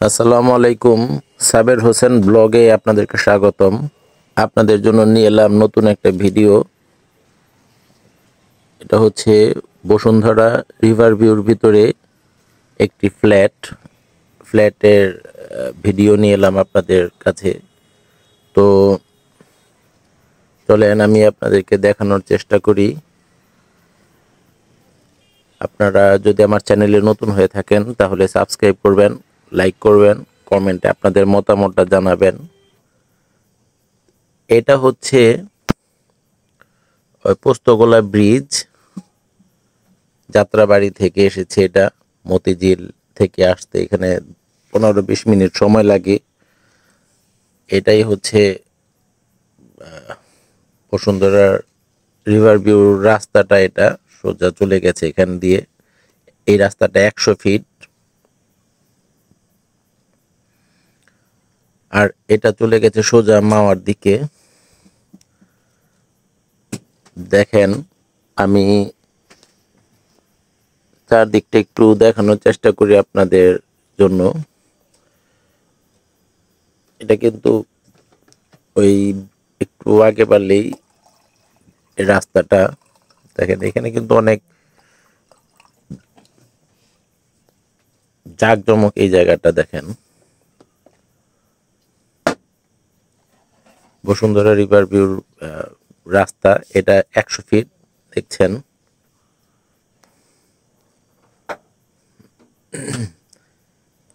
আসসালামু আলাইকুম। সাবের হোসেন ব্লগে আপনাদেরকে স্বাগতম। আপনাদের জন্য নিয়ে এলাম নতুন একটা ভিডিও। এটা হচ্ছে বসুন্ধরা রিভার ভিউর ভিতরে একটি ফ্ল্যাটের ভিডিও নিয়ে এলাম আপনাদের কাছে। তো চলেন আমি আপনাদেরকে দেখানোর চেষ্টা করি। আপনারা যদি আমার চ্যানেলে নতুন হয়ে থাকেন তাহলে সাবস্ক্রাইব করবেন, লাইক করবেন, কমেন্টে আপনাদের মতামতটা জানাবেন। এটা হচ্ছে পোস্তগোলা ব্রিজ, যাত্রাবাড়ি থেকে এসেছে। এটা মতিঝিল থেকে আসতে এখানে 15-20 মিনিট সময় লাগে। এটাই হচ্ছে বসুন্ধরার রিভার ভিউর রাস্তাটা। এটা সোজা চলে গেছে এখান দিয়ে। এই রাস্তাটা 100 ফিট, আর এটা চলে গেছে সোজা মাওয়ার দিকে। দেখেন, আমি চারদিকটা একটু দেখানোর চেষ্টা করি আপনাদের জন্য। এটা কিন্তু ওই একটু আগে বাড়লেই এই রাস্তাটা দেখেন। এখানে কিন্তু অনেক জাঁকজমক। এই জায়গাটা দেখেন, বসুন্ধরা রিভার ভিউর রাস্তা। এটা 100 ফিট দেখছেন।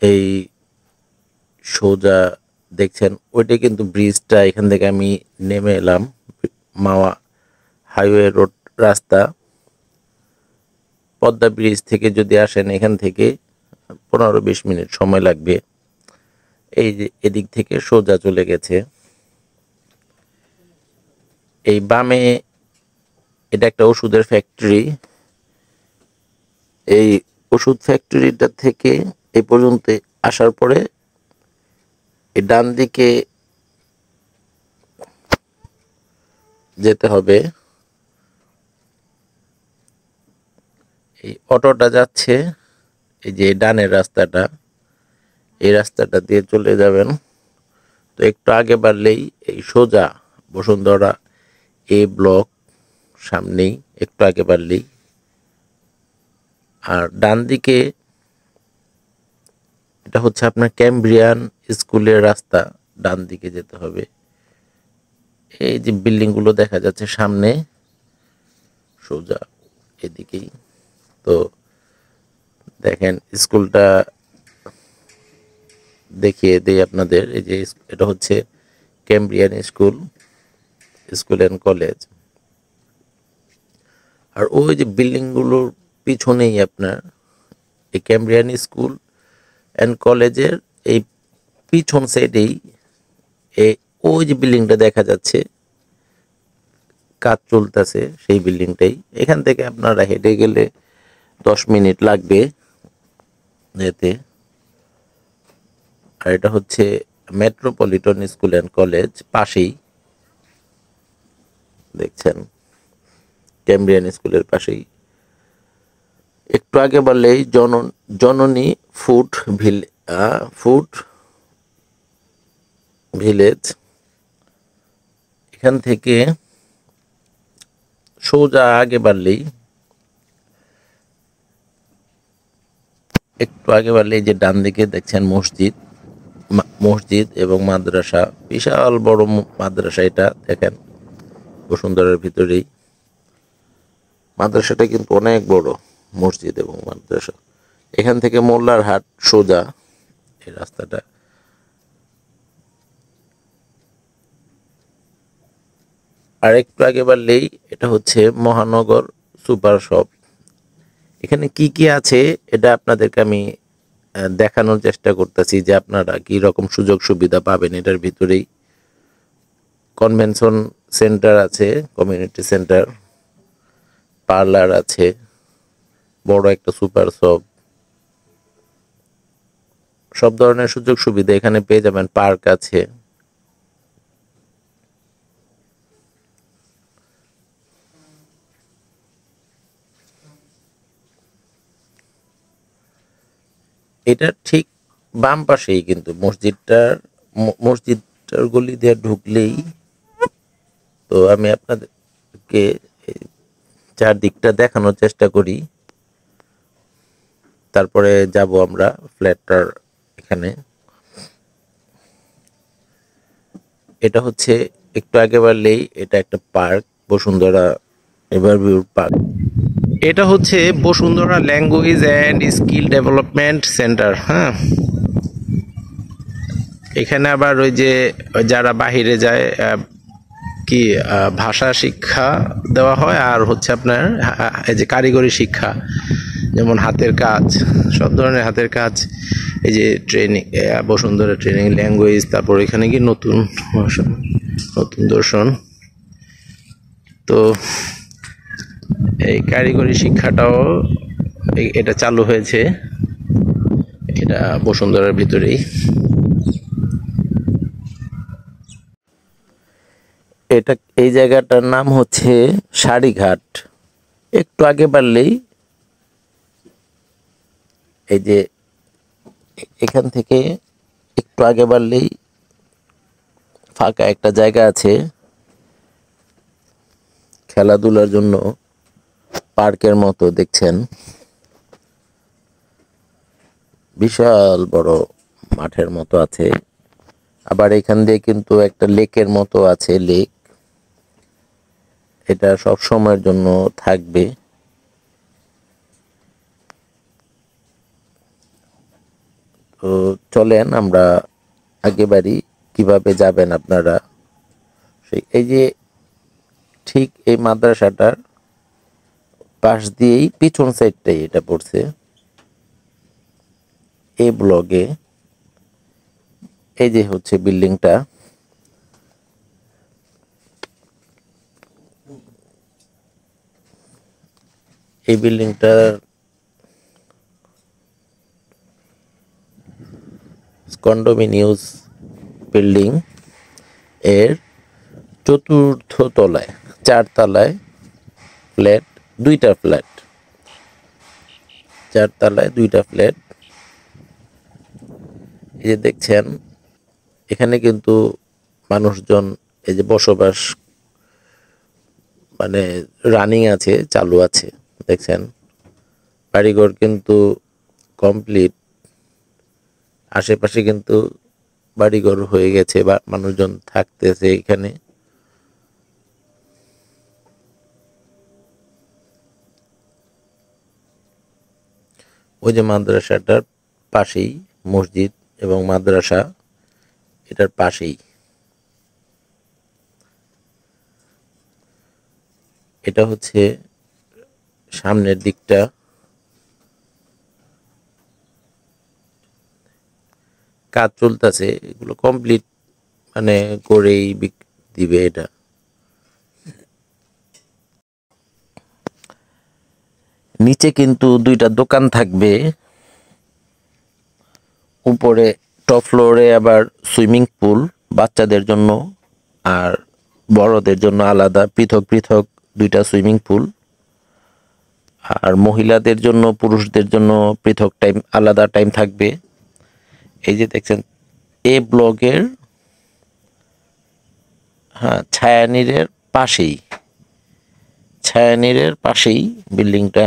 এই সোজা দেখছেন, ওইটা কিন্তু ব্রিজটা। এখান থেকে আমি নেমে এলাম মাওয়া হাইওয়ে রোড রাস্তা। পদ্মা ব্রিজ থেকে যদি আসেন এখান থেকে 15-20 মিনিট সময় লাগবে। এই যে এদিক থেকে সোজা চলে গেছে। এই বামে এটা একটা ওষুধের ফ্যাক্টরি। এই ওষুধ ফ্যাক্টরিটা থেকে এই পর্যন্ত আসার পরে এই ডান দিকে যেতে হবে। এই অটোটা যাচ্ছে, এই যে ডানের রাস্তাটা, এই রাস্তাটা দিয়ে চলে যাবেন। তো একটু আগে বাড়লেই এই সোজা বসুন্ধরা এ ব্লক সামনেই, একটু আগে বাড়লেই। আর ডান দিকে এটা হচ্ছে আপনার ক্যামব্রিয়ান স্কুলের রাস্তা। ডান দিকে যেতে হবে। এই যে বিল্ডিং গুলো দেখা যাচ্ছে সামনে, সোজা এদিকেই। তো দেখেন, স্কুলটা দেখিয়ে দেই আপনাদের। এই যে এটা হচ্ছে ক্যামব্রিয়ান স্কুল অ্যান্ড কলেজ। আর ওই যে বিল্ডিং গুলোর পিছনেই আপনার এই ক্যামব্রিয়ান স্কুল অ্যান্ড কলেজের এই পিছন সাইডেই এই ওই যে বিল্ডিংটা দেখা যাচ্ছে, কাজ চলতেছে সেই বিল্ডিংটাই। এখান থেকে আপনারা হেঁটে গেলে 10 মিনিট লাগবে যেতে। আর এটা হচ্ছে মেট্রোপলিটন স্কুল অ্যান্ড কলেজ, পাশেই দেখছেন, ক্যামব্রিয়ান স্কুলের পাশেই। একটু আগে বললেই জননী ফুড ভিলেজ। এখান থেকে সোজা আগে বাড়লেই, একটু আগে বাড়লেই যে ডান দিকে দেখছেন মসজিদ এবং মাদ্রাসা। বিশাল বড় মাদ্রাসা এটা দেখেন, বসুন্ধরার ভিতরেই। মাদ্রাসাটা কিন্তু অনেক বড়, মসজিদ এবং মাদ্রাসা। এখান থেকে মোল্লার হাট সোজা এই রাস্তাটা। আর একটু আগে বাড়লেই এটা হচ্ছে মহানগর সুপার শপ। এখানে কি কি আছে এটা আপনাদেরকে আমি দেখানোর চেষ্টা করতেছি, যে আপনারা কি রকম সুযোগ সুবিধা পাবেন এটার ভিতরেই। কনভেনশন সেন্টার আছে, কমিউনিটি সেন্টার, পার্লার আছে, বড় একটা সুপার শপ। সব ধরনের সুযোগ সুবিধা এখানে পেয়ে যাবেন। পার্ক আছে। এটা ঠিক বাম পাশেই কিন্তু মসজিদটার গলি দিয়ে ঢুকলেই, তো আমি আপনাদেরকে এই চারদিকটা দেখানোর চেষ্টা করি, তারপরে যাব আমরা ফ্ল্যাটটার এখানে। এটা হচ্ছে একটু আগে বাড়লেই এটা একটা পার্ক, বসুন্ধরা এভারভিউ পার্ক। এটা হচ্ছে Bashundhara language and skill development centre. হ্যাঁ, এখানে আবার ওই যে যারা বাহিরে যায় কি ভাষা শিক্ষা দেওয়া হয়, আর হচ্ছে আপনার এই যে কারিগরি শিক্ষা, যেমন হাতের কাজ, সব ধরনের হাতের কাজ, এই যে ট্রেনিং, বসুন্ধরা ট্রেনিং ল্যাঙ্গুয়েজ, তারপর এখানে কি নতুন ভাষা, নতুন দর্শন। তো এই কারিগরি শিক্ষাটাও এটা চালু হয়েছে, এটা বসুন্ধরার ভিতরেই। এটা এই জায়গাটার নাম হচ্ছে সারিঘাট। একটু আগে বাড়লেই এই যে এখান থেকে একটু আগে বাড়লেই ফাঁকা একটা জায়গা আছে খেলাধুলার জন্য, পার্কের মতো দেখছেন, বিশাল বড় মাঠের মতো আছে। আবার এখান দিয়ে কিন্তু একটা লেকের মতো আছে, লেক, এটা সব সময়ের জন্য থাকবে। তো চলেন আমরা আগে বাড়ি, কিভাবে যাবেন আপনারা। এই যে ঠিক এই মাদ্রাসাটার পাশ দিয়েই পিছন সাইডটাই এটা পড়ছে, এই ব্লগে। এই যে হচ্ছে বিল্ডিংটা, এই বিল্ডিংটা কন্ডোমিনিয়াস বিল্ডিং এর চতুর্থ তলায়, 4 তলায় ফ্ল্যাট, 2টা ফ্ল্যাট, 4 তলায় 2টা ফ্ল্যাট। এই যে দেখছেন এখানে কিন্তু মানুষজন এই যে বসবাস মানে রানিং আছে, চালু আছে, দেখছেন বাড়িঘর কিন্তু কমপ্লিট, আশেপাশে কিন্তু বাড়িঘর হয়ে গেছে বা মানুষজন থাকতেছে এখানে। ওই যে মাদ্রাসাটার পাশেই মসজিদ এবং মাদ্রাসা, এটার পাশেই। এটা হচ্ছে সামনের দিকটা, কাজ চলতেছে, এগুলো কমপ্লিট মানে করেই দিবে এটা। নিচে কিন্তু 2টা দোকান থাকবে, উপরে টপ ফ্লোরে আবার সুইমিং পুল বাচ্চাদের জন্য, আর বড়দের জন্য আলাদা পৃথক পৃথক 2টা সুইমিং পুল, আর মহিলাদের জন্য পুরুষদের জন্য পৃথক টাইম, আলাদা টাইম থাকবে। এই যে দেখছেন এ ব্লগের, হ্যাঁ, ছায়ানীরের পাশেই বিল্ডিংটা।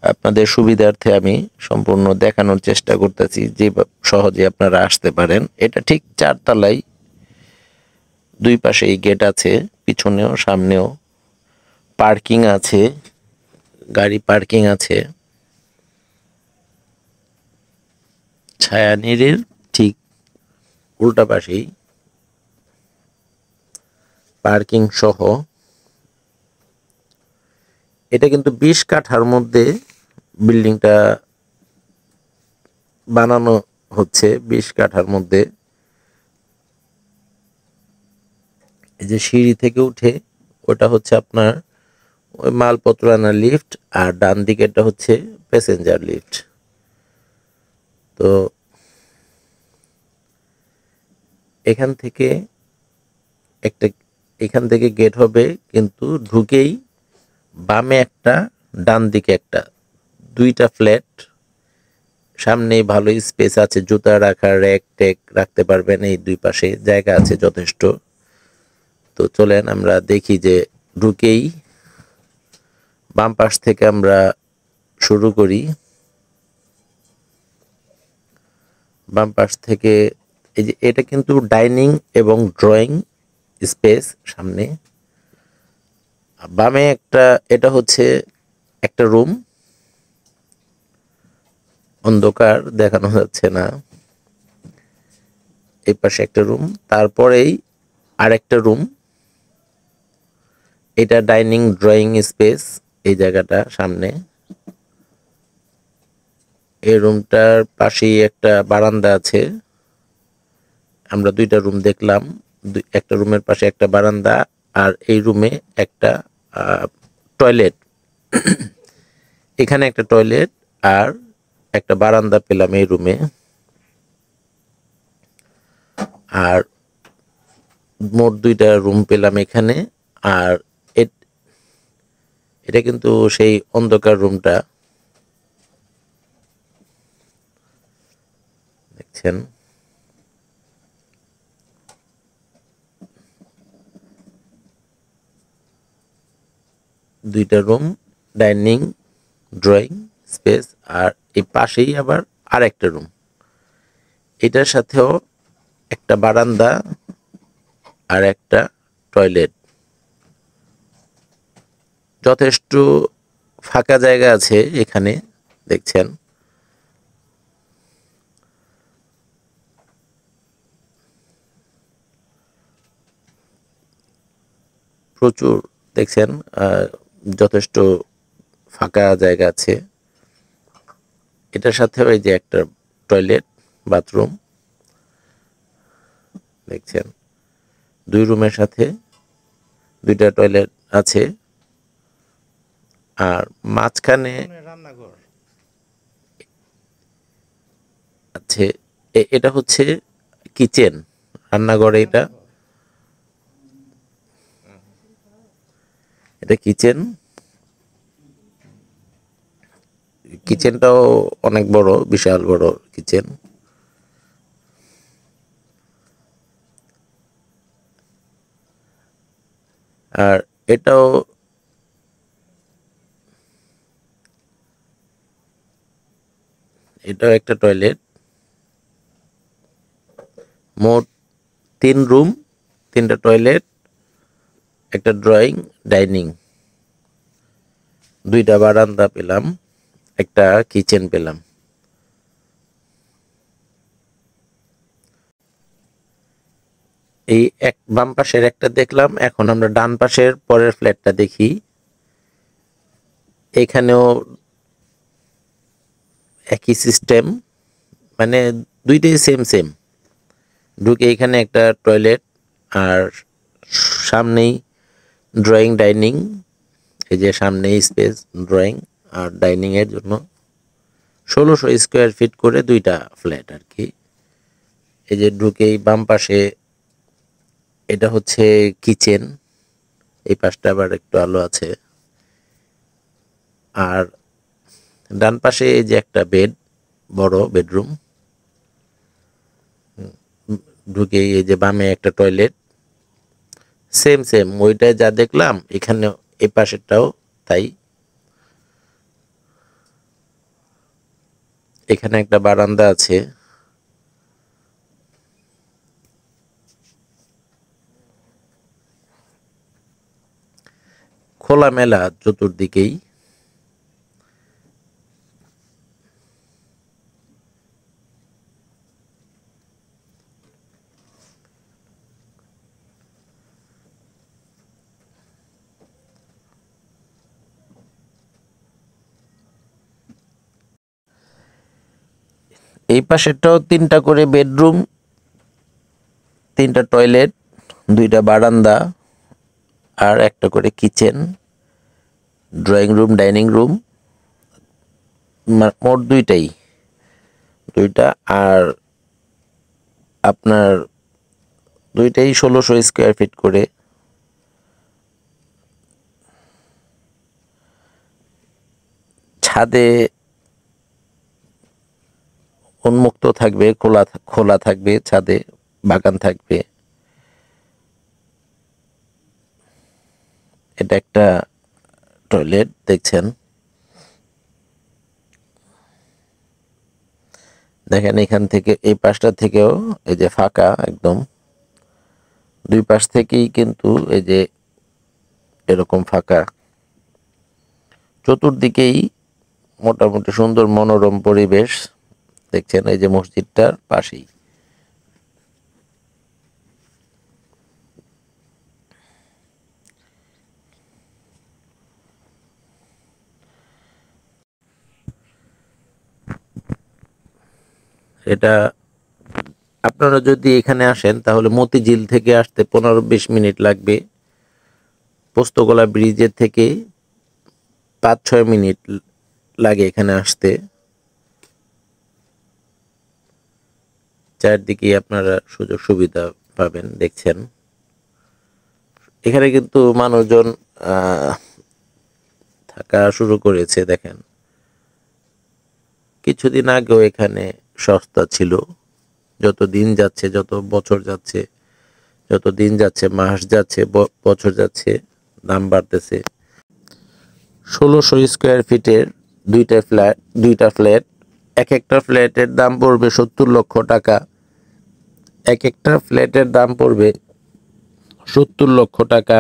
আপনাদের সুবিধার্থে আমি সম্পূর্ণ দেখানোর চেষ্টা করতেছি যে সহজে আপনারা আসতে পারেন। এটা ঠিক 4 তলায়, 2 পাশেই গেট আছে, পিছনেও সামনেও পার্কিং আছে, গাড়ি পার্কিং আছে। ছায়ানীরের ঠিক উল্টা পাশেই পার্কিং সহ। এটা কিন্তু 20 কাঠার মধ্যে বিল্ডিংটা বানানো হচ্ছে, 20 কাঠার মধ্যে। এই যে সিঁড়ি থেকে উঠে ওটা হচ্ছে আপনার ওই মালপত্র আনার লিফট, আর ডান দিকেরটা হচ্ছে প্যাসেঞ্জার লিফট। তো এখান থেকে গেট হবে, কিন্তু ঢুকেই বামে একটা, ডান দিকে একটা, 2টা ফ্ল্যাট সামনেই ভালো স্পেস আছে, জুতা রাখার র্যাক ট্যাক রাখতে পারবেন, এই দুই পাশে জায়গা আছে যথেষ্ট। তো চলেন আমরা দেখি যে ঢুকেই বাম পাশ থেকে আমরা শুরু করি। বাম পাশ থেকে এই যে এটা কিন্তু ডাইনিং এবং ড্রয়িং স্পেস সামনে। বামে একটা, এটা হচ্ছে একটা রুম, অন্ধকার দেখানো যাচ্ছে না। এই পাশে একটা রুম, তারপরেই আরেকটা রুম। এটা ডাইনিং ড্রয়িং স্পেস, এই জায়গাটা সামনে। এই রুমটার পাশেই একটা বারান্দা আছে। আমরা দুইটা রুম দেখলাম, একটা রুমের পাশে একটা বারান্দা, আর এই রুমে একটা টয়লেট। এখানে একটা টয়লেট আর একটা বারান্দা পেলাম এই রুমে। আর মোট দুইটা রুম পেলাম এখানে। আর এটা কিন্তু সেই অন্ধকার রুমটা দেখছেন। দুইটা রুম, ডাইনিং ড্রয়িং স্পেস, আর এই পাশেই আবার আরেকটা রুম। এটার সাথেও একটা বারান্দা আর একটা টয়লেট। যথেষ্ট ফাঁকা জায়গা আছে এখানে, দেখছেন। প্রচুর দেখছেন, যথেষ্ট ফাঁকা জায়গা আছে। এটার সাথেও এই যে একটা টয়লেট বাথরুম দেখছেন। দুই রুমের সাথে দুইটা টয়লেট আছে। আর মাঝখানে রান্নাঘর আছে, এটা হচ্ছে কিচেন, রান্নাঘর। এটা এটা কিচেন। কিচেনটাও অনেক বড়, বিশাল বড় কিচেন। আর এটাও এটাও একটা টয়লেট। মোট তিন রুম, তিনটা টয়লেট, একটা ড্রয়িং, ডাইনিং, দুইটা বারান্দা পেলাম, একটা কিচেন পেলাম। এই এক বাম পাশের একটা দেখলাম, এখন আমরা ডান পাশের পরের ফ্ল্যাটটা দেখি। এখানেও একই সিস্টেম, মানে দুইটাই সেম সেম। ঢুকে এখানে একটা টয়লেট, আর সামনেই ড্রয়িং ডাইনিং। এই যে সামনেই স্পেস ড্রয়িং আর ডাইনিং এর জন্য। 1600 স্কোয়ার ফিট করে দুইটা ফ্ল্যাট আর কি। এই যে ঢুকেই বাম পাশে এটা হচ্ছে কিচেন, এই পাশটা আবার একটু আলো আছে। আর ডান পাশে এই যে একটা বেড, বড় বেডরুম। ঢুকেই এই যে বামে একটা টয়লেট, সেম সেম ওইটাই যা দেখলাম এখানে, এই পাশেরটাও তাই। এখানে একটা বারান্দা আছে। খোলামেলা চতুর্দিকেই। এই পাশেরটাও তিনটা করে বেডরুম, তিনটা টয়লেট, দুইটা বারান্দা, আর একটা করে kitchen, drawing room, dining room, মোট দুইটাই, দুইটা। আর আপনার দুইটাই 1600 স্কোয়ার ফিট করে। ছাদে উন্মুক্ত থাকবে, খোলা খোলা থাকবে, ছাদে বাগান থাকবে। এটা একটা টয়লেট দেখছেন, দেখেন এখান থেকে এই পাশটা থেকেও এই যে ফাঁকা একদম, দুই পাশ থেকেই কিন্তু এই যে এরকম ফাঁকা, চতুর্দিকেই মোটামুটি সুন্দর মনোরম পরিবেশ দেখছেন এই যে মসজিদটার পাশেই। এটা আপনারা যদি এখানে আসেন তাহলে মতিঝিল থেকে আসতে 15-20 মিনিট লাগবে, পোস্তগোলা ব্রিজের থেকে 5-6 মিনিট লাগে এখানে আসতে। চারদিকে আপনারা সুযোগ সুবিধা পাবেন দেখছেন। এখানে কিন্তু মানুষজন থাকা শুরু করেছে দেখেন, কিছুদিন আগেও এখানে সস্তা ছিল, যত দিন যাচ্ছে, যত বছর যাচ্ছে, যত দিন যাচ্ছে, মাস যাচ্ছে, বছর যাচ্ছে, দাম বাড়তেছে। 1600 স্কোয়ার ফিটের দুইটা ফ্ল্যাট, এক একটা ফ্ল্যাটের দাম পড়বে 70 লক্ষ টাকা, এক একটা ফ্ল্যাটের দাম পড়বে 70 লক্ষ টাকা।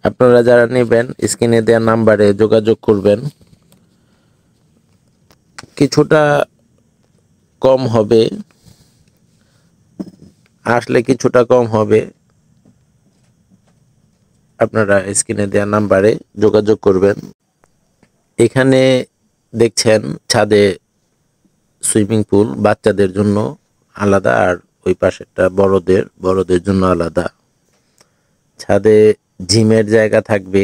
আপনারা যারা নেবেন স্ক্রিনে দেওয়া নাম্বারে যোগাযোগ করবেন, কিছুটা কম হবে, আসলে কিছুটা কম হবে, আপনারা স্ক্রিনে দেওয়া নাম্বারে যোগাযোগ করবেন। এখানে দেখছেন ছাদে সুইমিং পুল বাচ্চাদের জন্য আলাদা, আর ওই পাশেরটা বড়দের জন্য আলাদা। ছাদে জিমের জায়গা থাকবে,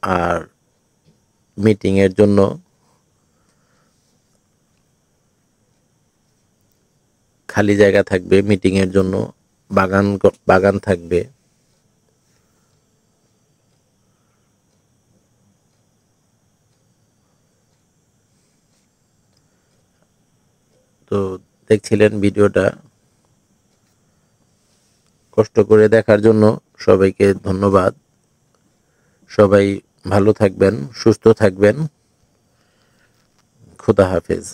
আর মিটিং এর জন্য খালি জায়গা থাকবে, মিটিং এর জন্য বাগান থাকবে। তো দেখছিলেন ভিডিওটা, কষ্ট করে দেখার জন্য সবাইকে ধন্যবাদ। সবাই ভালো থাকবেন, সুস্থ থাকবেন। খোদা হাফেজ।